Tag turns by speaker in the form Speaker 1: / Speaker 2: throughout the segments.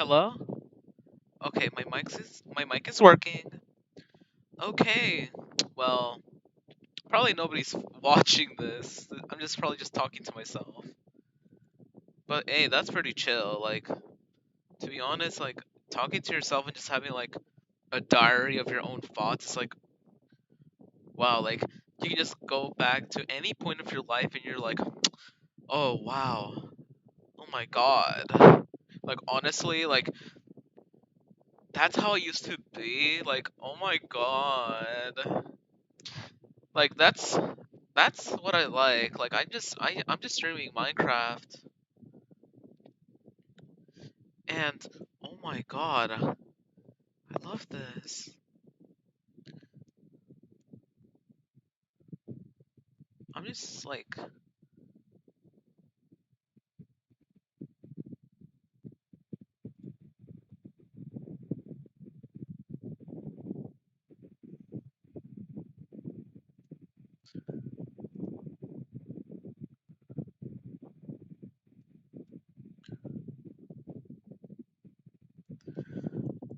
Speaker 1: Hello? Okay, my mic is working. Okay. Well, probably nobody's watching this. I'm just probably just talking to myself. But hey, that's pretty chill. Like, to be honest, like talking to yourself and just having like a diary of your own thoughts is like wow, like you can just go back to any point of your life and you're like, "Oh, wow. Oh my god." Like honestly, like that's how I used to be. Like, oh my god. Like that's what I like. Like I'm just streaming Minecraft and oh my god, I love this. I'm just like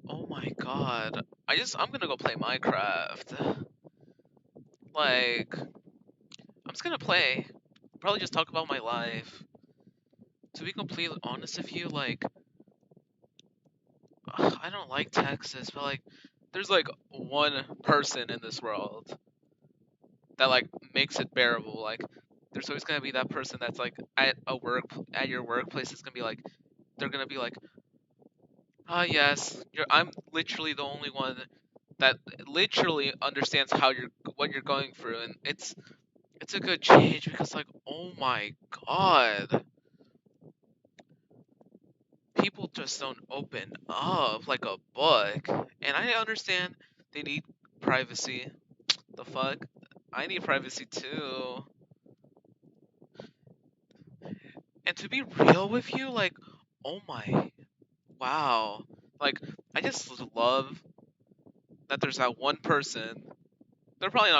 Speaker 1: oh my god. I'm gonna go play Minecraft. Like I'm just gonna play. Probably just talk about my life. To be completely honest with you, like I don't like Texas, but like there's like one person in this world that like makes it bearable. Like there's always gonna be that person that's like at your workplace. It's gonna be like they're gonna be like, ah yes, I'm literally the only one that literally understands how you're what you're going through, and it's a good change because like oh my god, people just don't open up like a book, and I understand they need privacy. The fuck, I need privacy too. And to be real with you, like, oh my, wow. Like, I just love that there's that one person. They're probably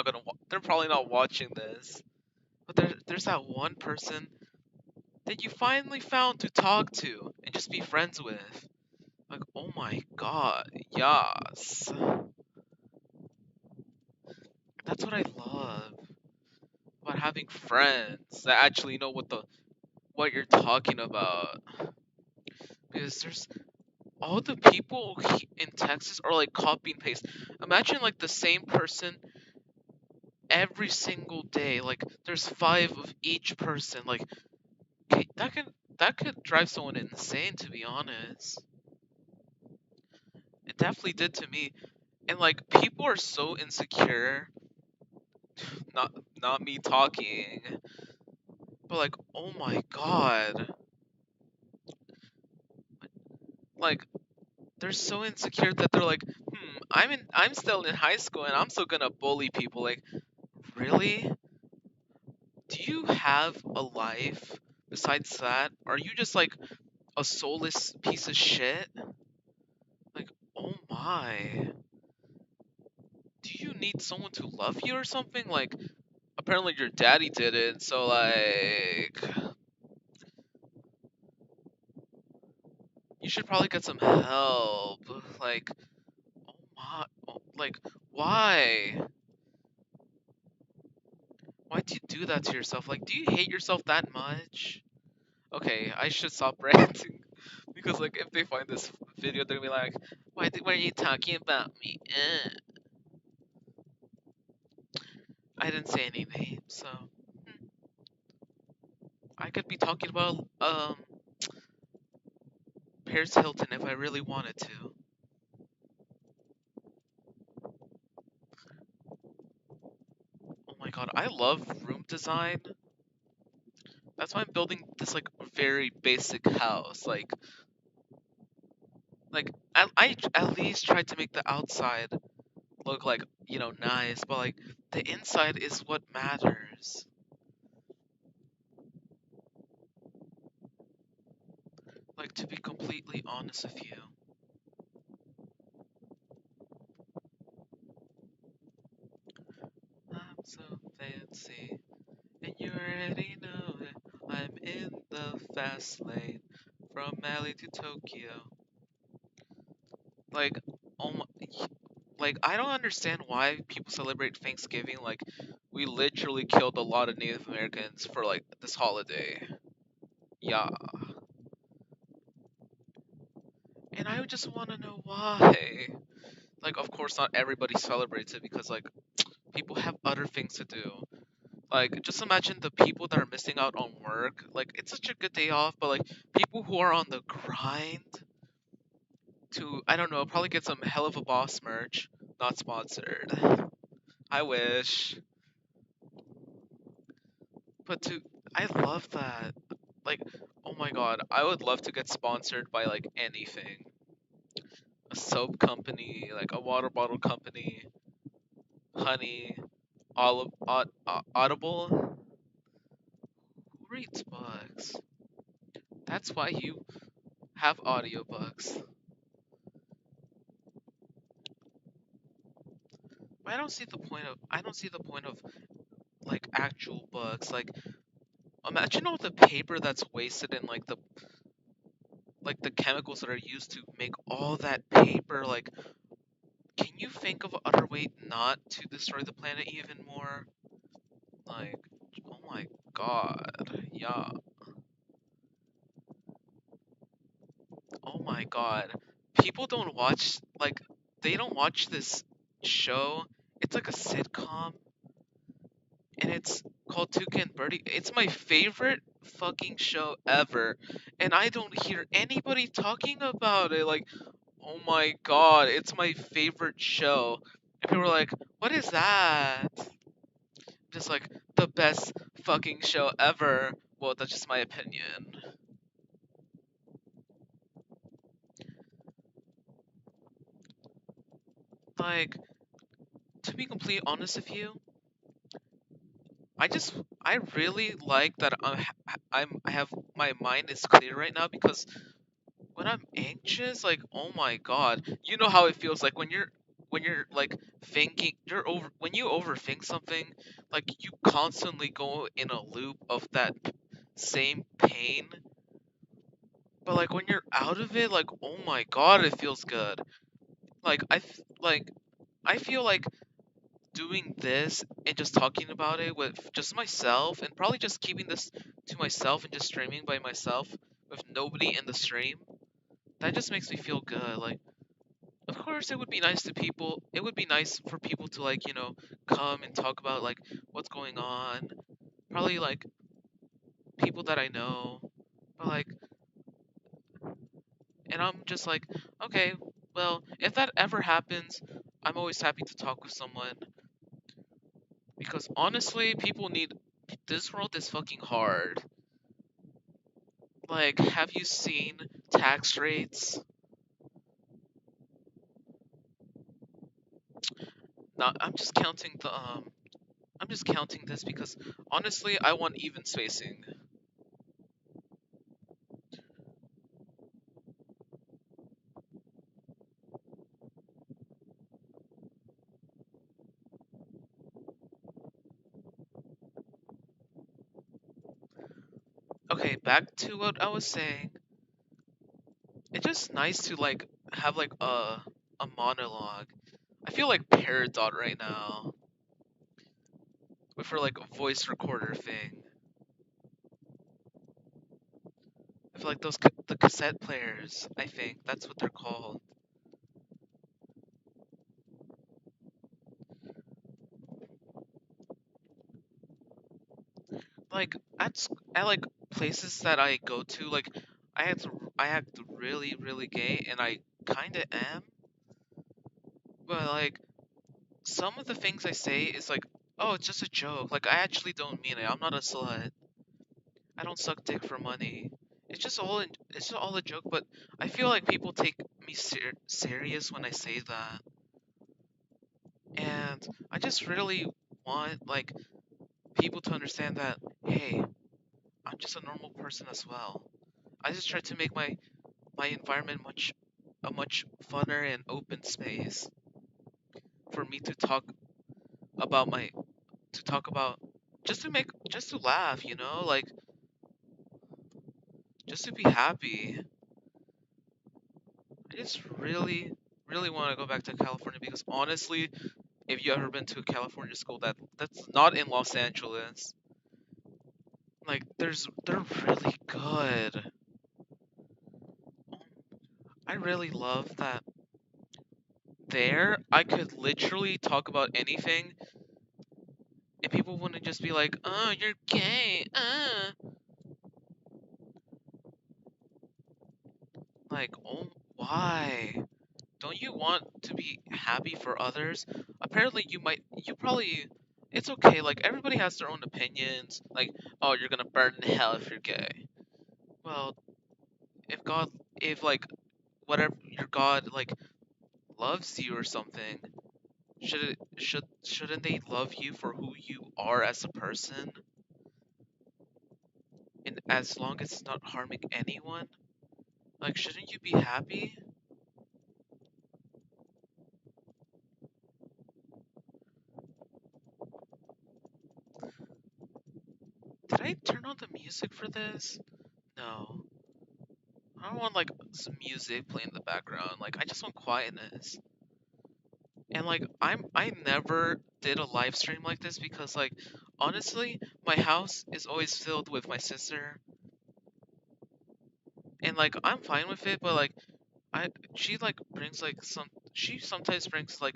Speaker 1: not watching this. But there's that one person that you finally found to talk to and just be friends with. Like, oh my god, yes. That's what I love about having friends that actually know what you're talking about. Because there's all the people in Texas are like copy and paste. Imagine like the same person every single day. Like there's five of each person. Like okay, that could drive someone insane to be honest. It definitely did to me. And like people are so insecure. Not not me talking, but like oh my god. Like they're so insecure that they're like, I'm still in high school and I'm still gonna bully people. Like really? Do you have a life besides that? Are you just like a soulless piece of shit? Like, oh my. Do you need someone to love you or something? Like, apparently your daddy did it, so like. You should probably get some help. Like, oh my. Oh, like, why? Why do you do that to yourself? Like, do you hate yourself that much? Okay, I should stop ranting. Because, like, if they find this video, they're gonna be like, why are you talking about me? I didn't say any names, so I could be talking about Paris Hilton if I really wanted to. Oh my god, I love room design. That's why I'm building this like very basic house. I at least tried to make the outside look like nice, but like the inside is what matters. Like to be completely honest with you. I'm so fancy, and you already know it. I'm in the fast lane from Mali to Tokyo. Like, oh my, like I don't understand why people celebrate Thanksgiving. Like, we literally killed a lot of Native Americans for like this holiday. Yeah, and I just want to know why. Like, of course, not everybody celebrates it because like people have other things to do. Like, just imagine the people that are missing out on work. Like, it's such a good day off, but like people who are on the grind to, I don't know, probably get some hell of a boss merch. Not sponsored. I wish. But I love that. Like, oh my god, I would love to get sponsored by like anything. A soap company, like a water bottle company, honey, Audible. Who reads books? That's why you have audiobooks. I don't see the point of like actual books. Like, imagine all the paper that's wasted in like the chemicals that are used to make all that paper. Like, can you think of other way not to destroy the planet even more? Like, oh my god, yeah. Oh my god. People don't watch, like, they don't watch this show. It's like a sitcom, and it's called Toucan Birdie. It's my favorite fucking show ever, and I don't hear anybody talking about it. Like, oh my god, it's my favorite show. And people are like, what is that? Just like, the best fucking show ever. Well, that's just my opinion. Like, to be completely honest with you, I just I really like that I have my mind is clear right now because when I'm anxious, like oh my god, you know how it feels like when you're like thinking you're over when you overthink something, like you constantly go in a loop of that same pain. But like when you're out of it, like oh my god, it feels good. Like I feel like doing this and just talking about it with just myself and probably just keeping this to myself and just streaming by myself with nobody in the stream, that just makes me feel good. Like, of course, it would be nice to people. It would be nice for people to like, come and talk about like what's going on. Probably like people that I know. But like, and I'm just like, okay, well, if that ever happens, I'm always happy to talk with someone because honestly, people need. This world is fucking hard. Like, have you seen tax rates? Not, I'm just counting this because honestly, I want even spacing. Okay, back to what I was saying. It's just nice to like have like a monologue. I feel like Peridot right now with her like voice recorder thing. I feel like the cassette players. I think that's what they're called. Like at like places that I go to, like I act really gay, and I kind of am. But like some of the things I say is like, oh, it's just a joke. Like I actually don't mean it. I'm not a slut. I don't suck dick for money. It's just all a joke. But I feel like people take me serious when I say that, and I just really want like people to understand that. Hey, I'm just a normal person as well. I just try to make my environment much funner and open space for me to about my to talk about just to laugh, like just to be happy. I just really really want to go back to California because honestly, if you ever been to a California school that's not in Los Angeles, like they're really good. I really love that there I could literally talk about anything and people wouldn't just be like, "Oh, you're gay." Like, "Oh, why? Don't you want to be happy for others?" Apparently you probably it's okay. Like everybody has their own opinions. Like, "Oh, you're going to burn in hell if you're gay." Well, if God if like whatever your God like loves you or something, shouldn't they love you for who you are as a person? And as long as it's not harming anyone, like shouldn't you be happy? Did I turn on the music for this? No. I don't want like some music playing in the background. Like I just want quietness. And like I never did a live stream like this because like honestly, my house is always filled with my sister and like I'm fine with it, but like I she like brings like she sometimes brings like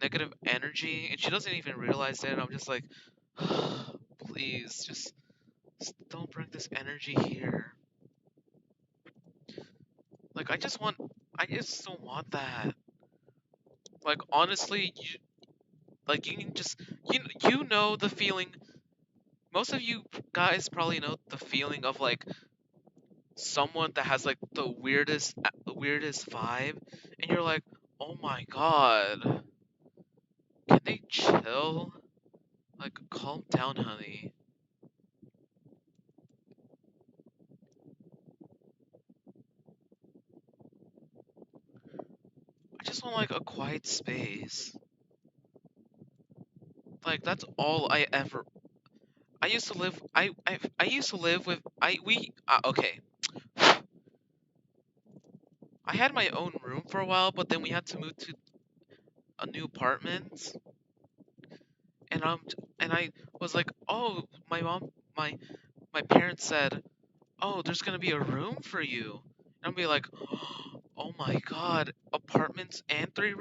Speaker 1: negative energy and she doesn't even realize it. I'm just like please just don't bring this energy here. Like I just don't want that. Like honestly, you can just you know the feeling. Most of you guys probably know the feeling of like someone that has like the weirdest vibe, and you're like, oh my god, can they chill? Like calm down, honey. I just want like a quiet space. Like that's all I ever. I used to live. I used to live with. I we okay. I had my own room for a while, but then we had to move to a new apartment, and I was like, oh, my parents said, oh, there's gonna be a room for you. And I'll be like, oh my god, apartments and three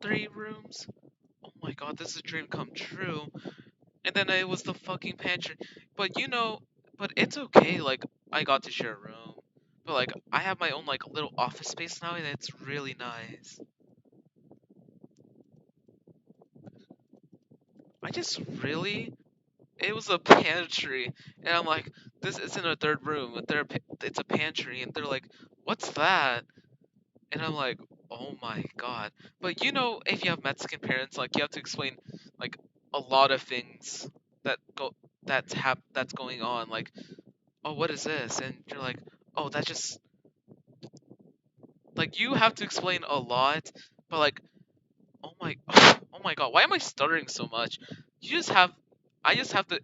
Speaker 1: three rooms. Oh my god, this is a dream come true. And then it was the fucking pantry. But but it's okay. Like I got to share a room, but like I have my own like little office space now, and it's really nice. I just really it was a pantry, and I'm like, this isn't a third room. It's a pantry, and they're like, what's that? And I'm like, oh my god. But if you have Mexican parents, like you have to explain like a lot of things that go that's going on. Like, oh, what is this? And you're like, oh, that's just like you have to explain a lot. But like, oh my, oh my god, why am I stuttering so much? You just have, I just have the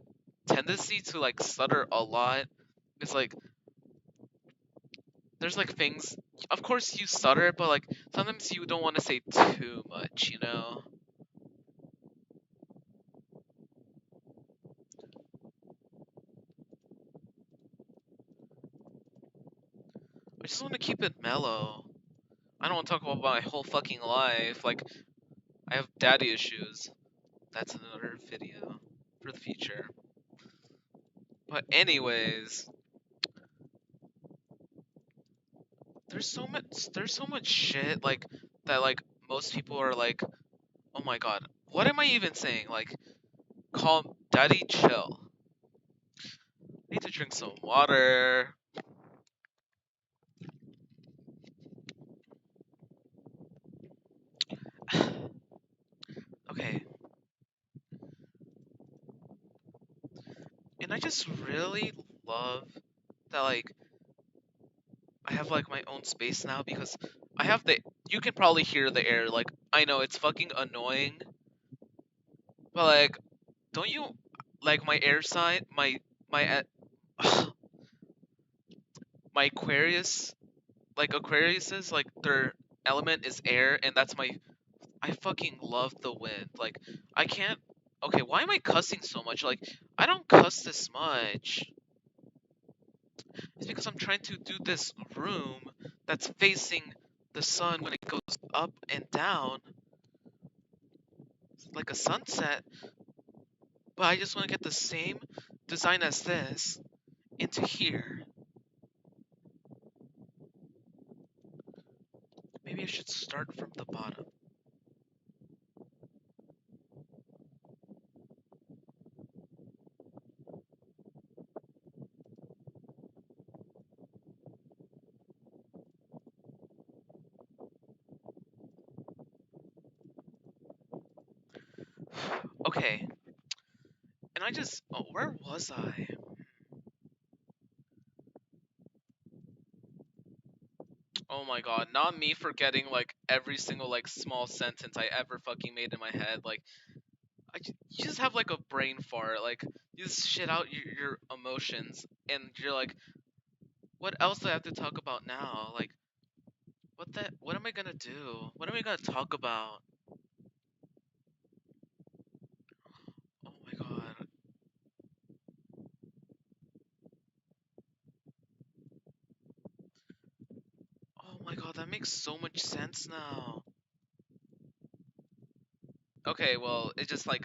Speaker 1: tendency to like stutter a lot. It's like there's like things. Of course you stutter, but like sometimes you don't want to say too much. I just want to keep it mellow. I don't want to talk about my whole fucking life. Like I have daddy issues. That's another video for the future. But anyways, there's so much shit like that like most people are like, "Oh my god, what am I even saying?" Like, calm, daddy, chill. Need to drink some water. Okay, and I just really love that like I have like my own space now because I have the you can probably hear the air. Like I know it's fucking annoying, but like don't you like my air sign my my Aquarius like Aquariuses like element is air, and that's my. I fucking love the wind. Like, I can't. Okay, why am I cussing so much? Like, I don't cuss this much. It's because I'm trying to do this room that's facing the sun when it goes up and down, like a sunset. But I just want to get the same design as this into here. Maybe I should start from the bottom. Okay, and I just. Oh, where was I? Oh my god, not me forgetting like every single like small sentence I ever fucking made in my head. Like, you just have like a brain fart. Like, you just shit out your emotions, and you're like, what else do I have to talk about now? Like, what am I gonna do? What am I gonna talk about? Oh my god. Oh my god, that makes so much sense now. Okay, well, it's just like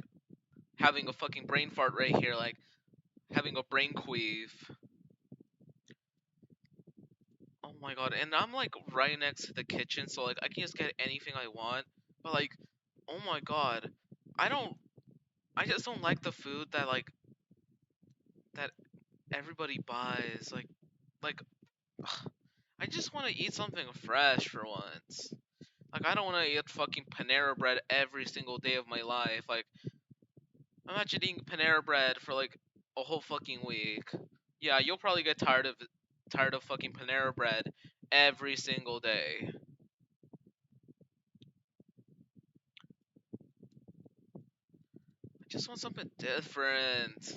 Speaker 1: having a fucking brain fart right here, like having a brain queef. Oh my god, and I'm like right next to the kitchen, so like I can just get anything I want. But like, oh my god, I don't, I just don't like the food that like that everybody buys. Like, I just want to eat something fresh for once. Like, I don't want to eat fucking Panera bread every single day of my life. Like, imagine eating Panera bread for like a whole fucking week. Yeah, you'll probably get tired of fucking Panera bread every single day. I just want something different.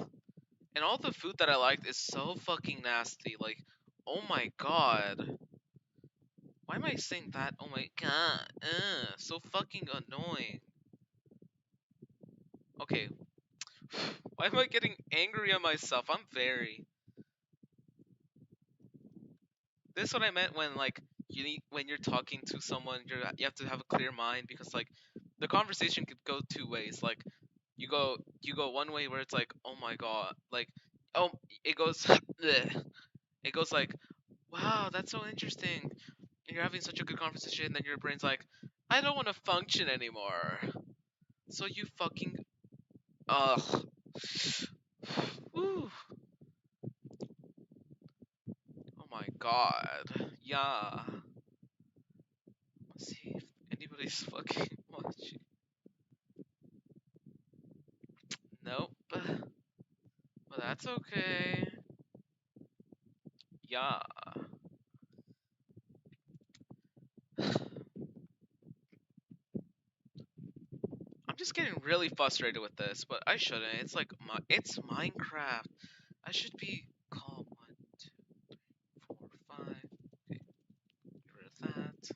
Speaker 1: And all the food that I liked is so fucking nasty. Like, oh my god. Why am I saying that? Oh my god. So fucking annoying. Okay. Why am I getting angry at myself? I'm very. This is what I meant when like when you're talking to someone, you have to have a clear mind because like the conversation could go two ways. Like you go one way where it's like, oh my god, like, oh, it goes it goes like, wow, that's so interesting. And you're having such a good conversation, and then your brain's like, I don't want to function anymore. So you fucking ugh. Whew. Oh my god. Yeah. Let's see if anybody's fucking watching. Nope. But that's okay. Yeah. I'm just getting really frustrated with this, but I shouldn't. It's like it's Minecraft. I should be calm. 1, 2, 3, 4, 5. Okay, get rid of that.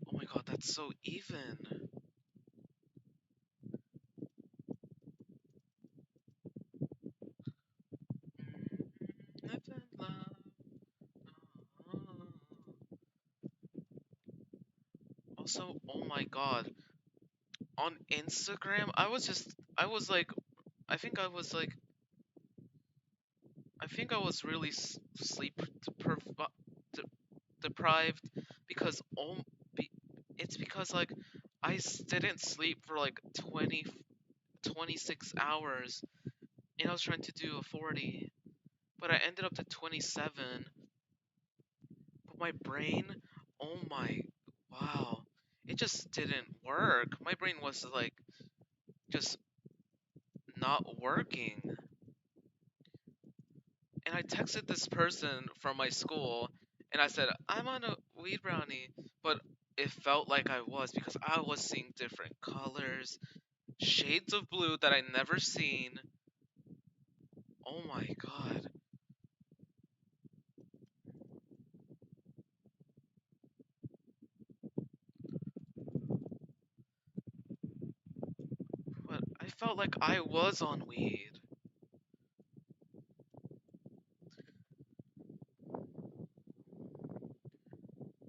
Speaker 1: Oh my god, that's so even. Live and love. Also, oh my god, on Instagram, I was like, I think I was like, I think I was really sleep de- deprived because it's because like didn't sleep for like 26 hours, and I was trying to do a 40, but I ended up to 27. But my brain, oh my, wow, it just didn't work. My brain was like just not working. And I texted this person from my school, and I said, I'm on a weed brownie, but it felt like I was because I was seeing different colors, shades of blue that I never seen. Oh my god. felt like I was on weed.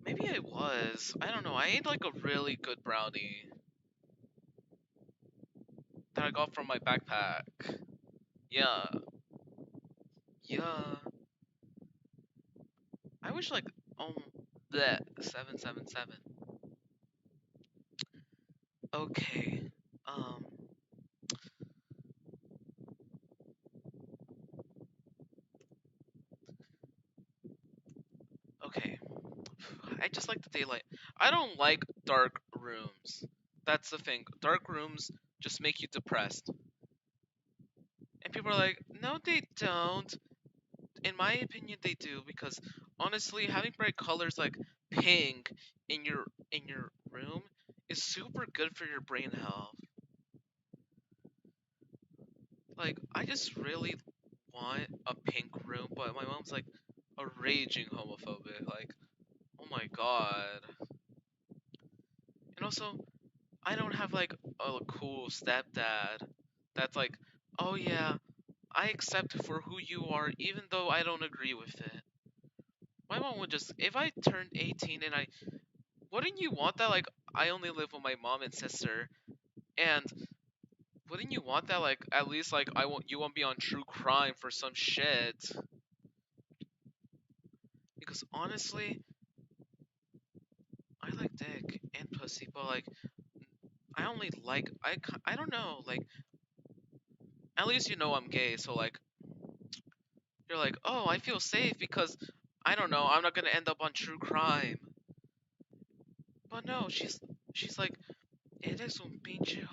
Speaker 1: Maybe I was. I don't know. I ate like a really good brownie that I got from my backpack. Yeah. Yeah. I wish like that 777. Okay. Um okay. I just like the daylight. I don't like dark rooms. That's the thing. Dark rooms just make you depressed. And people are like, "No they don't." In my opinion they do because honestly having bright colors like pink in your room is super good for your brain health. Like I just really want a pink room, but my mom's like a raging homophobic. Like, oh my god. And also, I don't have like a cool stepdad that's like, oh yeah, I accept for who you are even though I don't agree with it. My mom would just, if I turned 18 and I, wouldn't you want that? Like, I only live with my mom and sister, and wouldn't you want that? Like, at least like you won't be on true crime for some shit. Because honestly, I like dick and pussy, but like I only like I don't know, like at least you know I'm gay, so like you're like, "Oh, I feel safe because I don't know, I'm not going to end up on true crime." But no, she's like, "Eres un pinche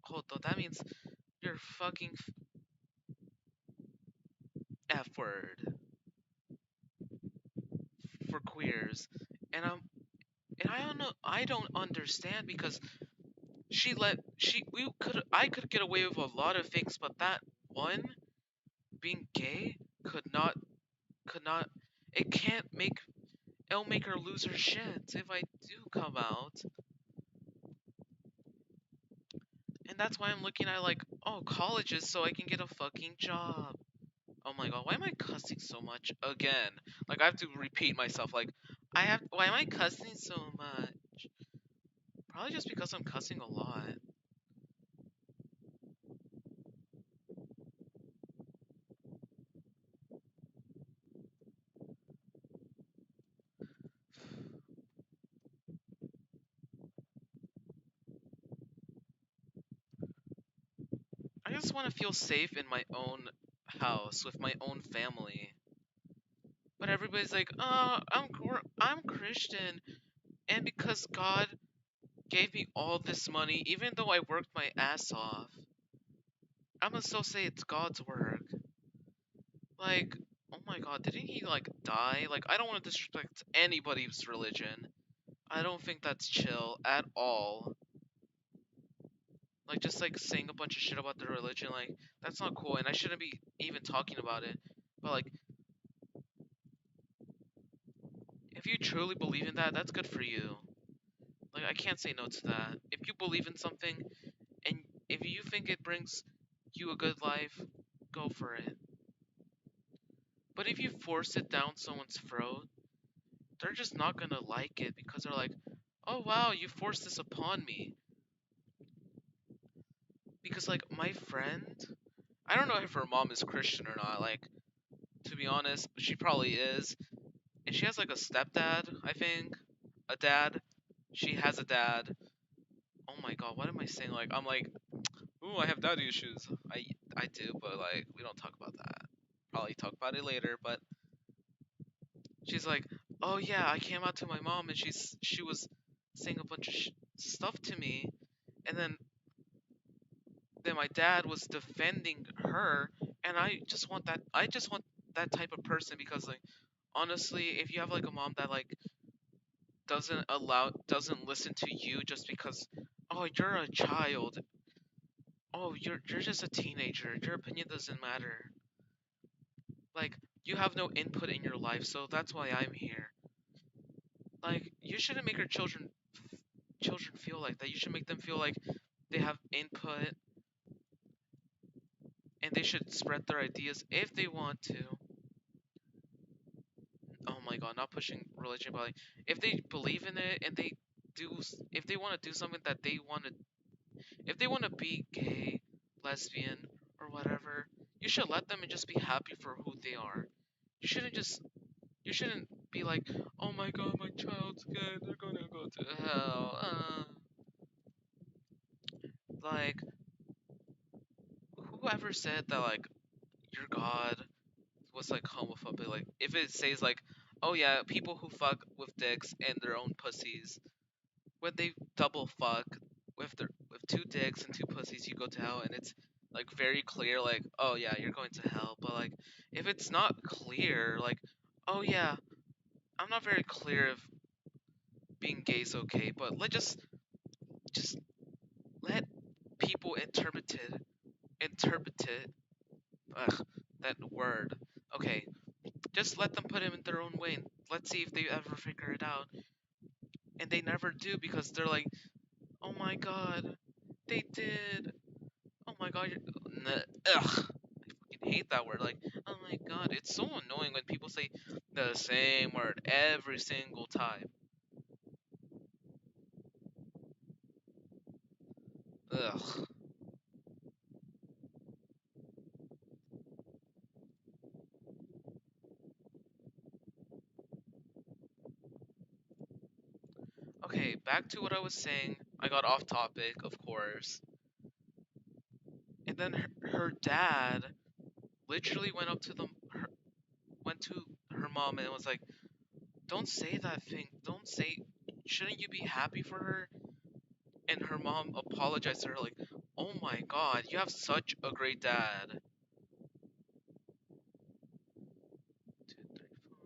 Speaker 1: joto." That means you're fucking F word for queers. And I don't understand because she we could I could get away with a lot of things, but that one being gay could not it can't make it'll make her lose her shit if I do come out. And that's why I'm looking at like, oh, colleges so I can get a fucking job. Oh my god, why am I cussing so much again? Like I have to repeat myself like why am I cussing so much? Probably just because I'm cussing a lot. I just want to feel safe in my own house with my own family. But everybody's like, "Oh, I'm Christian, and because God gave me all this money, even though I worked my ass off, I'm gonna still say it's God's work." Like, oh my God, didn't he like die? Like, I don't want to disrespect anybody's religion. I don't think that's chill at all. Like, just like saying a bunch of shit about their religion, like that's not cool, and I shouldn't be even talking about it. But like, if you truly believe in that, that's good for you. Like, I can't say no to that. If you believe in something and if you think it brings you a good life, go for it. But if you force it down someone's throat, they're just not gonna like it because they're like, oh wow, you forced this upon me. Because, like, my friend, I don't know if her mom is Christian or not, like, to be honest, she probably is. And she has, like, a stepdad, I think. A dad. She has a dad. Oh my god, what am I saying? Like, I'm like, ooh, I have daddy issues. I do, but like we don't talk about that. Probably talk about it later. But she's like, oh yeah, I came out to my mom and she was saying a bunch of stuff to me, and then my dad was defending her, and I just want that type of person because like honestly, if you have like a mom that like doesn't listen to you just because oh you're a child, oh you're just a teenager, your opinion doesn't matter. Like, you have no input in your life, so that's why I'm here. Like, you shouldn't make your children feel like that. You should make them feel like they have input. they should spread their ideas if they want to. Oh my god, not pushing religion, but like, if they believe in it and they if they want to do something that they want to, if they want to be gay, lesbian, or whatever, you should let them and just be happy for who they are. You shouldn't just, you shouldn't be like, oh my god, my child's gay, they're gonna go to hell. Like, whoever said that, like, your God was like homophobic, like, if it says like, oh yeah, people who fuck with dicks and their own pussies, when they double fuck with two dicks and two pussies, you go to hell, and it's like very clear, like, oh yeah, you're going to hell. But like, if it's not clear, like, oh yeah, I'm not very clear if being gay is okay, but let just let people interpret it. Ugh, that word. Okay, just let them put it in their own way. And let's see if they ever figure it out. And they never do because they're like, oh my god, they did. Oh my god, ugh. I fucking hate that word. Like, oh my god, it's so annoying when people say the same word every single time. Ugh. Okay, back to what I was saying. I got off topic, of course. And then her dad literally went up to went to her mom and was like, "Don't say that thing. Don't say. Shouldn't you be happy for her?" And her mom apologized to her like, "Oh my god, you have such a great dad." 2, 3, 4.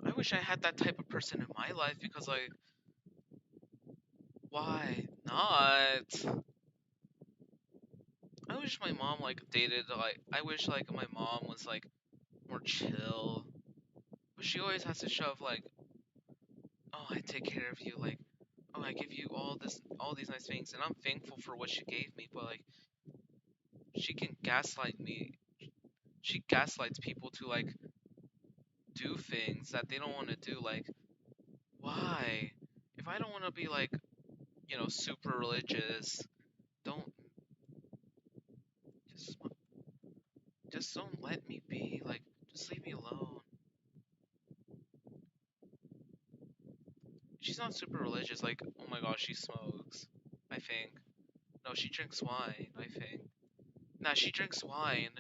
Speaker 1: I wish I had that type of person in my life because like, why not? I wish my mom like dated like, I wish like my mom was like more chill. But she always has to shove like, oh, I take care of you, like, oh, I give you all these nice things, and I'm thankful for what she gave me. But like, she can gaslight me. She gaslights people to like do things that they don't want to do. Like, why? If I don't want to be like, super religious, don't just just don't let me be. Like, just leave me alone. She's not super religious. Like, oh my gosh, she smokes. I think. No, she drinks wine. I think. Nah, she drinks wine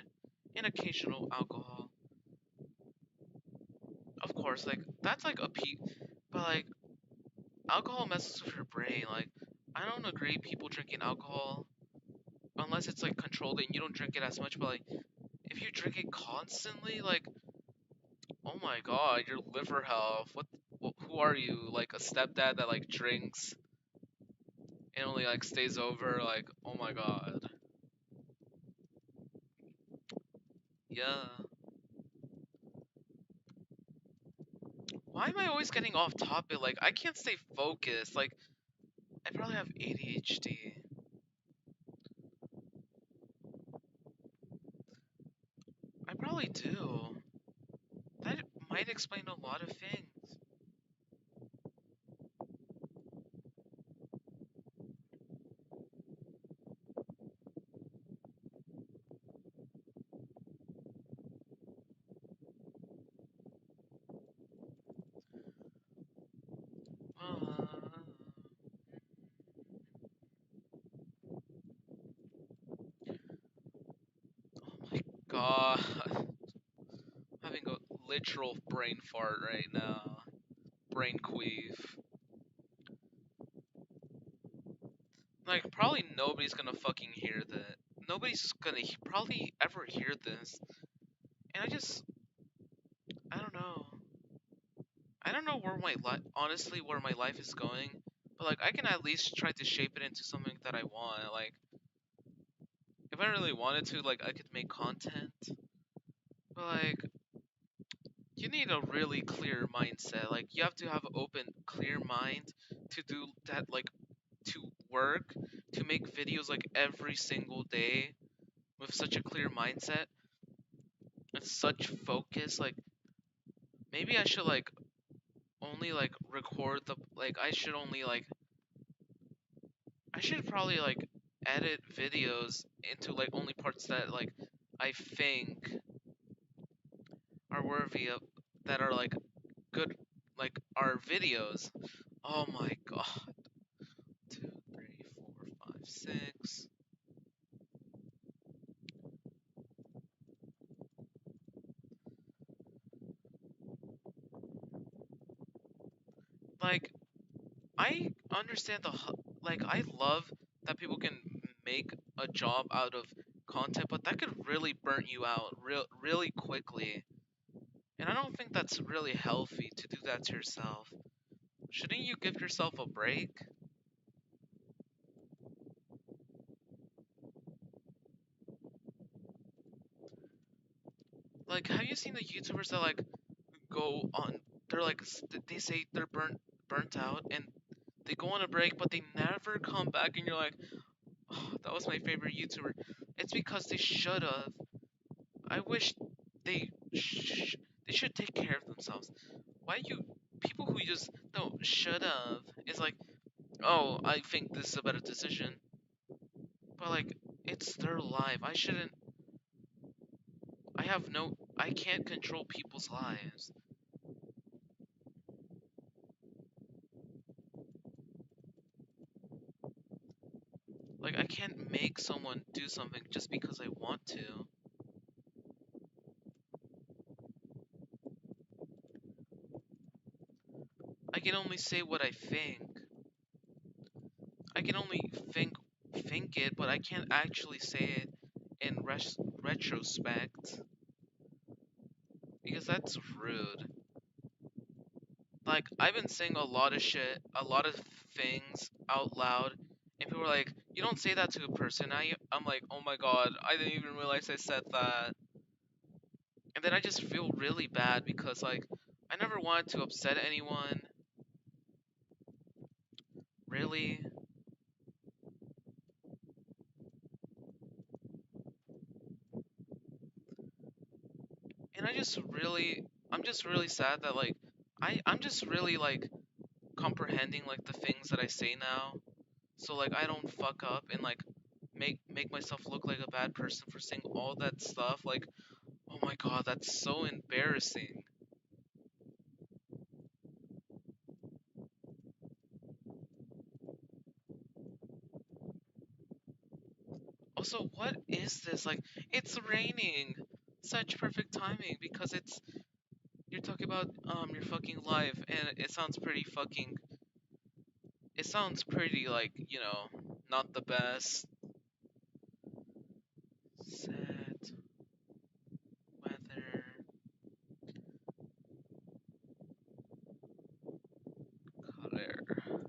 Speaker 1: and occasional alcohol. Of course, like that's like but like alcohol messes with your brain. Like, I don't agree people drinking alcohol unless it's like controlled and you don't drink it as much. But like, if you drink it constantly, like, oh my god, your liver health. Who are you? Like a stepdad that like drinks and only like stays over? Like, oh my god. Yeah. Why am I always getting off topic? Like, I can't stay focused. Like, I probably have ADHD. I probably do. That might explain a lot of things. Oh my god. Having a literal brain fart right now. Brain queef. Like, probably nobody's gonna fucking hear that. Nobody's gonna probably ever hear this. And I don't know. I don't know where my life, honestly, where my life is going. But like, I can at least try to shape it into something that I want. Like, if I really wanted to, like, I could make content. But like, You need a really clear mindset. Like you have to have an open, clear mind to do that. Like to work, to make videos like every single day with such a clear mindset and such focus. Like maybe I should like only like record the like I should only like I should probably like edit videos into like only parts that like I think are worthy of that are like good like are videos. Oh my god. Two, three, four, five, six. Like I understand like I love that people can make a job out of content, but that could really burn you out really quickly. And I don't think that's really healthy to do that to yourself. Shouldn't you give yourself a break? Like, have you seen the YouTubers that like go on? They're like they say they're burnt out and they go on a break, but they never come back, and you're like, oh, that was my favorite YouTuber. It's because they should have. I wish they they should take care of themselves. Why you people who just no should have is like, oh, I think this is a better decision, but like it's their life. I shouldn't. I have no. I can't control people's lives. Like I can't make someone do something just because I want to. I can only say what I think. I can only think it, but I can't actually say it in retrospect because that's rude. Like I've been saying a lot of shit, a lot of things out loud, and people are like, "You don't say that to a person." I'm like, "Oh my god, I didn't even realize I said that." And then I just feel really bad because like I never wanted to upset anyone, really. And I'm just really sad that like I'm just really like comprehending like the things that I say now, so like I don't fuck up and like make myself look like a bad person for saying all that stuff. Like, oh my god, that's so embarrassing. Also, what is this? Like, it's raining. Such perfect timing because it's you're talking about your fucking life and it sounds pretty fucking it sounds pretty like, not the best. Sad weather color.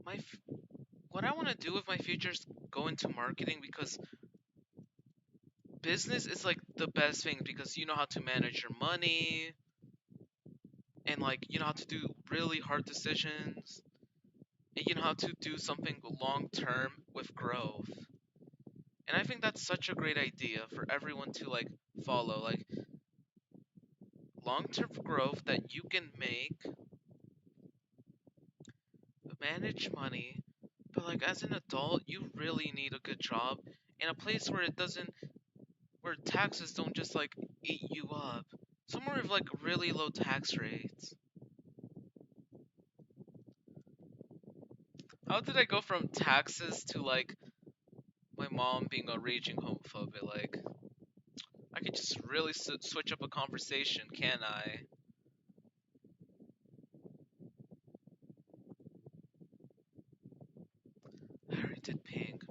Speaker 1: My what I want to do with my future is go into marketing because business is like the best thing because you know how to manage your money and like you know how to do really hard decisions and you know how to do something long term with growth. And I think that's such a great idea for everyone to like follow like long term growth that you can make, manage money, but like as an adult, you really need a good job in a place where it doesn't where taxes don't just like eat you up. Somewhere with like really low tax rates. How did I go from taxes to like my mom being a raging homophobe? Like, I could just really switch up a conversation, can I? I already did pink.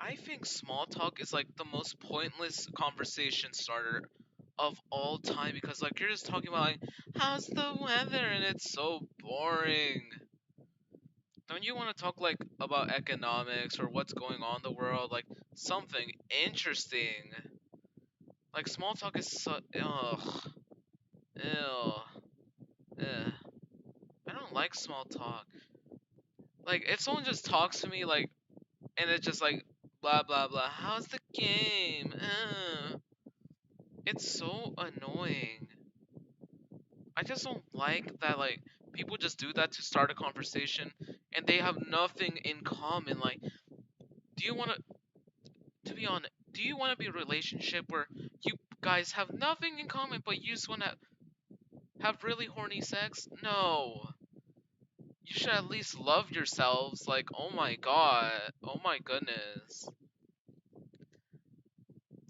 Speaker 1: I think small talk is like the most pointless conversation starter of all time because like you're just talking about like how's the weather and it's so boring. Don't you want to talk like about economics or what's going on in the world, like something interesting? Like small talk is so ugh, ew, eh. I don't like small talk. Like if someone just talks to me like and it's just like blah blah blah, how's the game? It's so annoying. I just don't like that like people just do that to start a conversation and they have nothing in common. Like, do you want to be on do you want to be in a relationship where you guys have nothing in common but you just want to have really horny sex? No. You should at least love yourselves. Like, oh my god. Oh my goodness.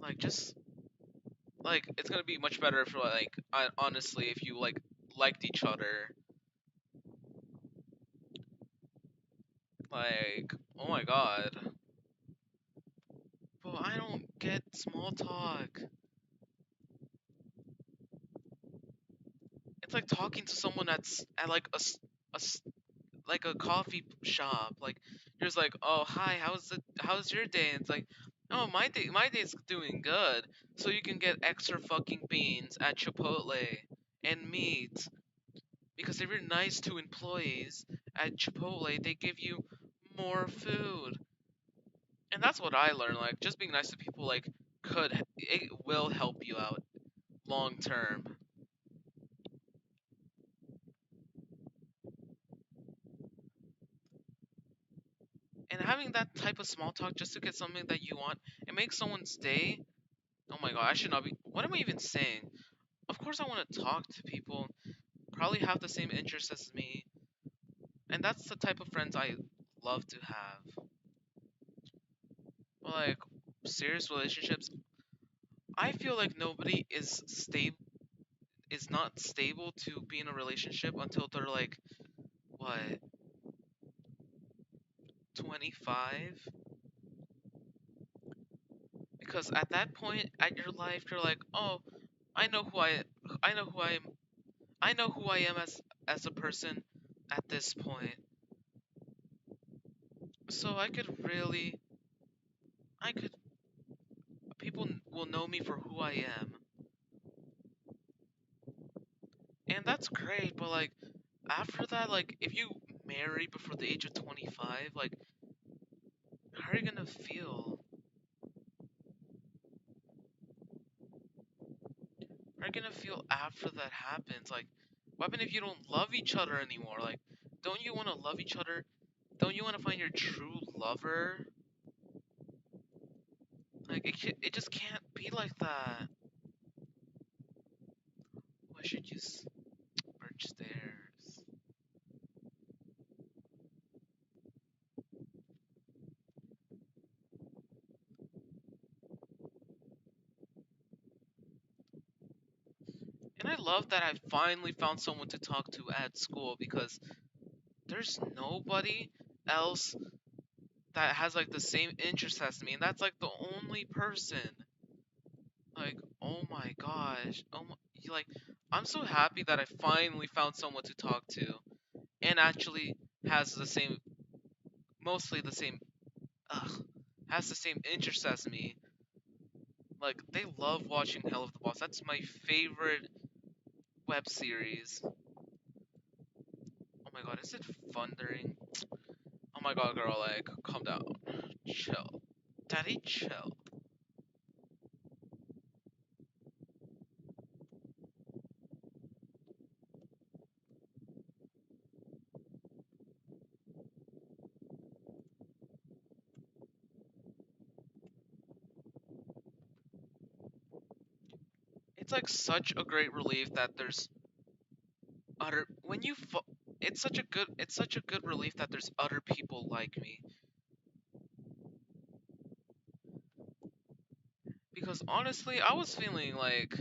Speaker 1: Like just like it's going to be much better if like honestly if you like liked each other. Like, oh my god. But I don't get small talk. It's like talking to someone that's at like like a coffee shop. Like you're just like, oh hi, how's your day? And it's like, oh my day's doing good. So you can get extra fucking beans at Chipotle and meat because if you're nice to employees at Chipotle, they give you more food. And that's what I learned. Like just being nice to people like it will help you out long term. And having that type of small talk just to get something that you want, it makes someone's day. Oh my god, I should not be. What am I even saying? Of course, I want to talk to people, probably have the same interests as me, and that's the type of friends I love to have. But like serious relationships, I feel like nobody is not stable to be in a relationship until they're like what 25, because at that point at your life you're like, oh, I know who I know who I am I know who I am as a person at this point. So I could people will know me for who I am. And that's great, but like after that, like if you marry before the age of 25, like how are you going to feel? How are you going to feel after that happens? Like what happens if you don't love each other anymore? Like don't you want to love each other? Don't you want to find your true lover? Like it just can't be like that. Why should you birch stairs? And I love that I finally found someone to talk to at school because there's nobody else that has like the same interest as me, and that's like the only person. Like, oh my gosh, like I'm so happy that I finally found someone to talk to, and actually has the same, mostly the same, ugh, has the same interest as me. Like they love watching Hell of the Boss. That's my favorite web series. Oh my god, is it thundering? Oh my god, girl, like, calm down. Chill. Daddy, chill. It's like such a great relief that there's other when you it's such a good relief that there's other people like me, because honestly I was feeling like,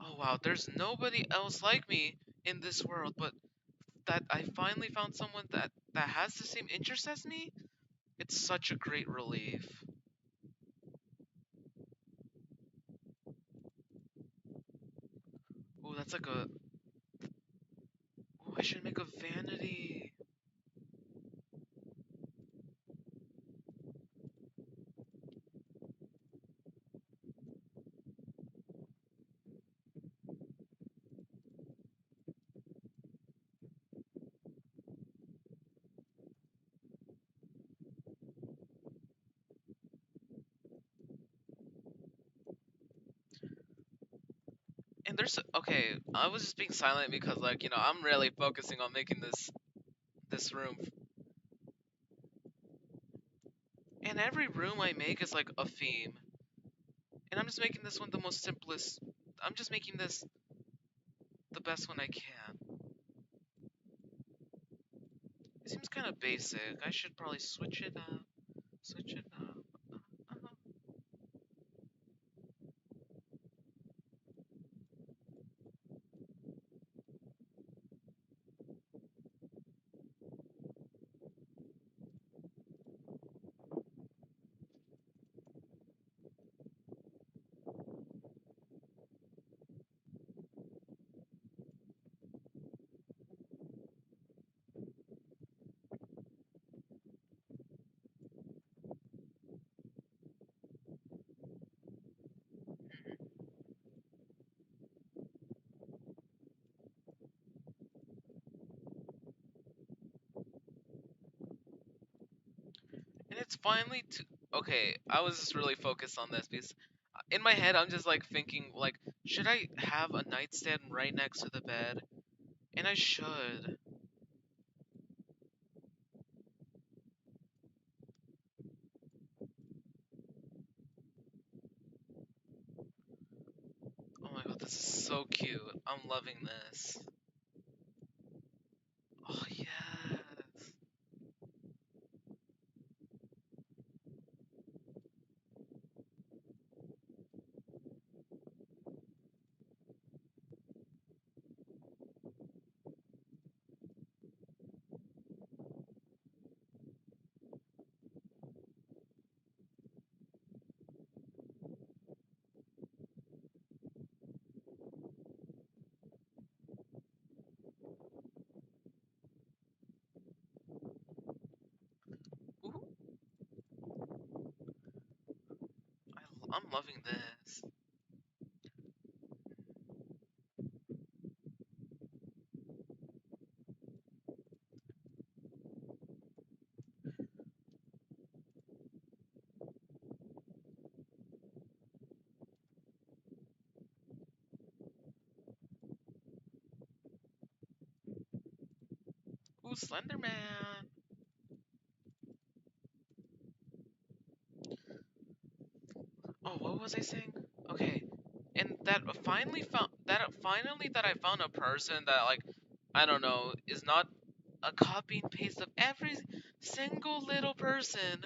Speaker 1: oh wow, there's nobody else like me in this world, but that I finally found someone that has the same interests as me. It's such a great relief. Ooh, that's like a. Ooh, I should make a vanity. And there's okay. I was just being silent because like I'm really focusing on making this room. And every room I make is like a theme. And I'm just making this one the most simplest. I'm just making this the best one I can. It seems kind of basic. I should probably switch it up. Switch it up. Uh-huh. And it's finally okay. I was just really focused on this because in my head I'm just like thinking like, should I have a nightstand right next to the bed? And I should. Oh my god, this is so cute. I'm loving this. Oh yes. Ooh, I'm loving this. Ooh, Slenderman. Oh, what was I saying? Okay, and that I found a person that like I don't know is not a copy and paste of every single little person.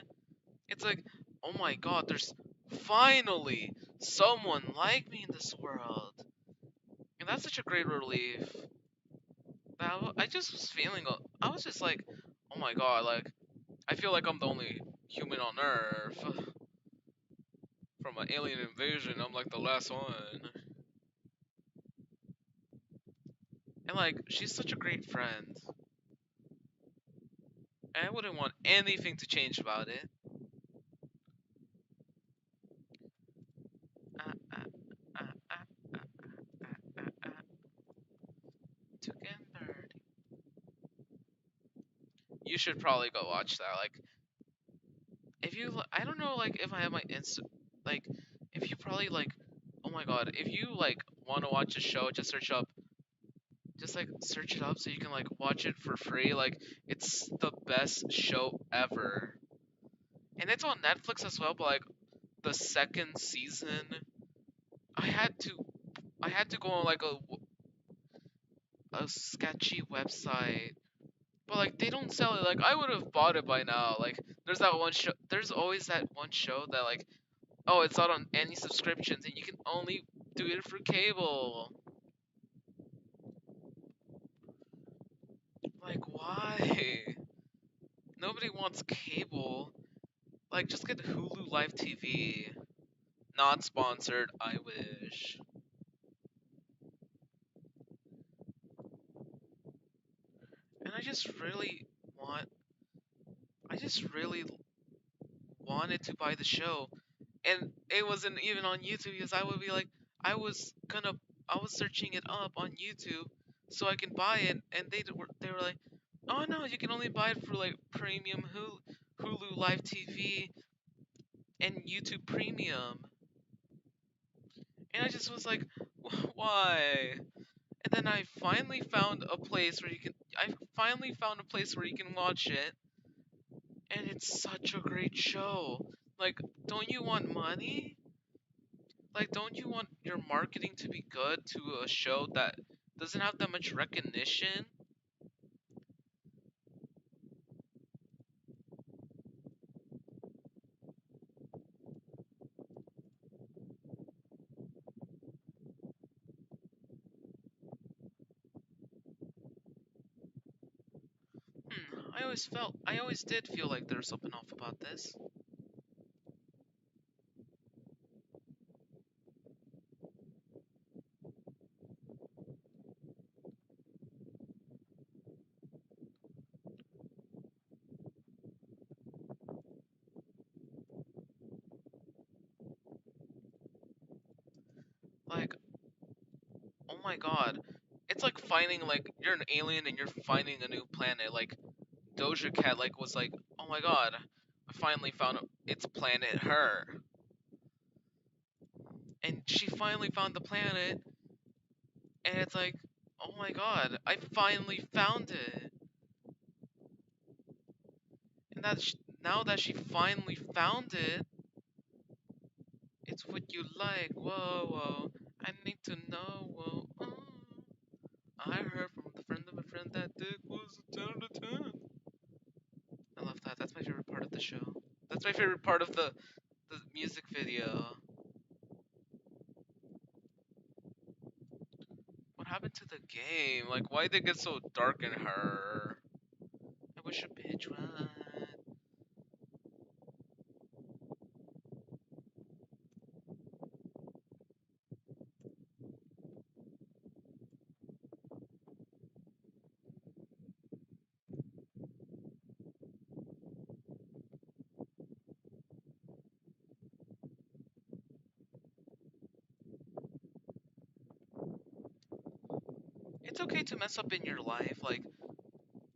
Speaker 1: It's like, oh my god, there's finally someone like me in this world, and that's such a great relief. I just was feeling, I was just like, oh my god, like I feel like I'm the only human on Earth from an alien invasion. I'm like the last one. And like, she's such a great friend. And I wouldn't want anything to change about it. Uh, uh, uh, uh, uh, together. You should probably go watch that. Like, if you, I don't know, like, if I have my like, if you probably like, oh my god, if you like want to watch a show, just like search it up so you can like watch it for free. Like, it's the best show ever, and it's on Netflix as well. But like the second season, I had to I had to go on like a sketchy website, but like they don't sell it. Like I would have bought it by now. Like there's that one show. There's always that one show that like, oh, it's not on any subscriptions and you can only do it for cable. Like why? Nobody wants cable. Like, just get Hulu Live TV. Not sponsored, I wish. And want, I just really wanted to buy the show. And it wasn't even on YouTube because I would be like, I was gonna, I was searching it up on YouTube so I can buy it. And they were like, oh no, you can only buy it for like premium Hulu Live TV and YouTube Premium. And I just was like, why? And then I finally found a place where you can watch it, and it's such a great show. Like, don't you want money? Like, don't you want your marketing to be good to a show that doesn't have that much recognition? I always did feel like there was something off about this. Like, oh my god. It's like finding, like, you're an alien and you're finding a new planet. Like, Doja Cat, like, was like, oh my god, I finally found its planet her. And she finally found the planet, and it's like, oh my god, I finally found it. And now that she finally found it, it's what you like. Whoa, whoa, I need to know. Whoa, I heard from the friend of a friend that Dick was a 10 out of 10. I love that. That's my favorite part of the show. That's my favorite part of the music video. What happened to the game? Like, why did it get so dark in her? I wish a bitch would. It's okay to mess up in your life. Like,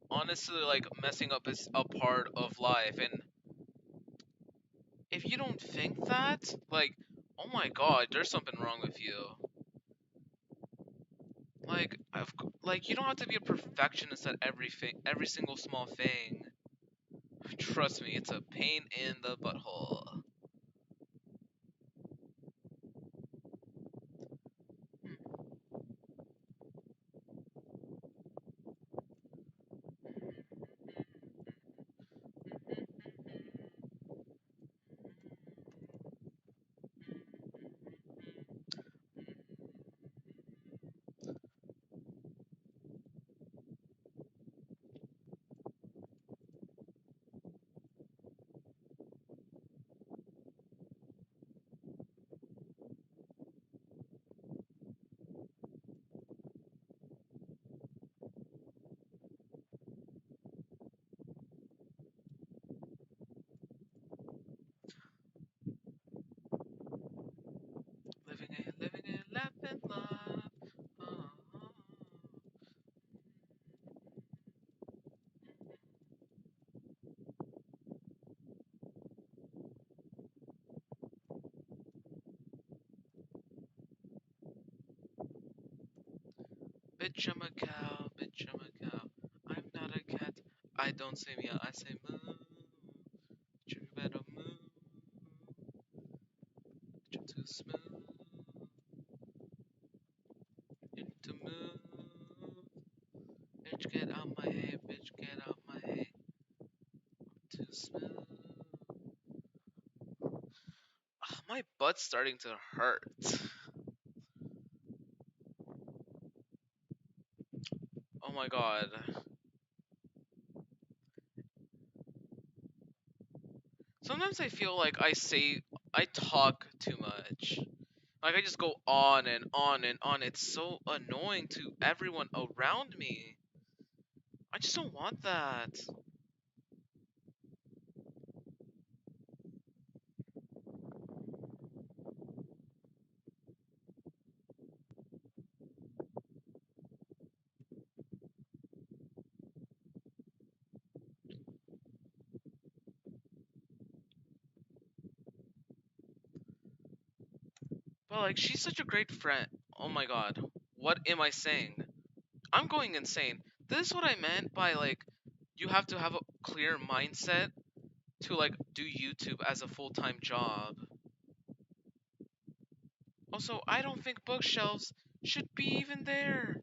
Speaker 1: honestly, like, messing up is a part of life. And if you don't think that, like, oh my god, there's something wrong with you. Like, like, you don't have to be a perfectionist at every single small thing. Trust me, it's a pain in the butthole. Living a laugh and love. Oh. Bitch, I'm a cow, bitch, I'm a cow. I'm not a cat. I don't say meow, I say moo. You better move. You're too smooth. Into move. Bitch, get out my hay, bitch, get out my hay. Too smooth. My butt's starting to hurt. Oh my god. Sometimes I feel like I talk too much. Like I just go on and on and on. It's so annoying to everyone around me. I just don't want that. But like she's such a great friend. Oh my god. What am I saying? I'm going insane. This is what I meant by like you have to have a clear mindset to like do YouTube as a full-time job. Also, I don't think bookshelves should be even there.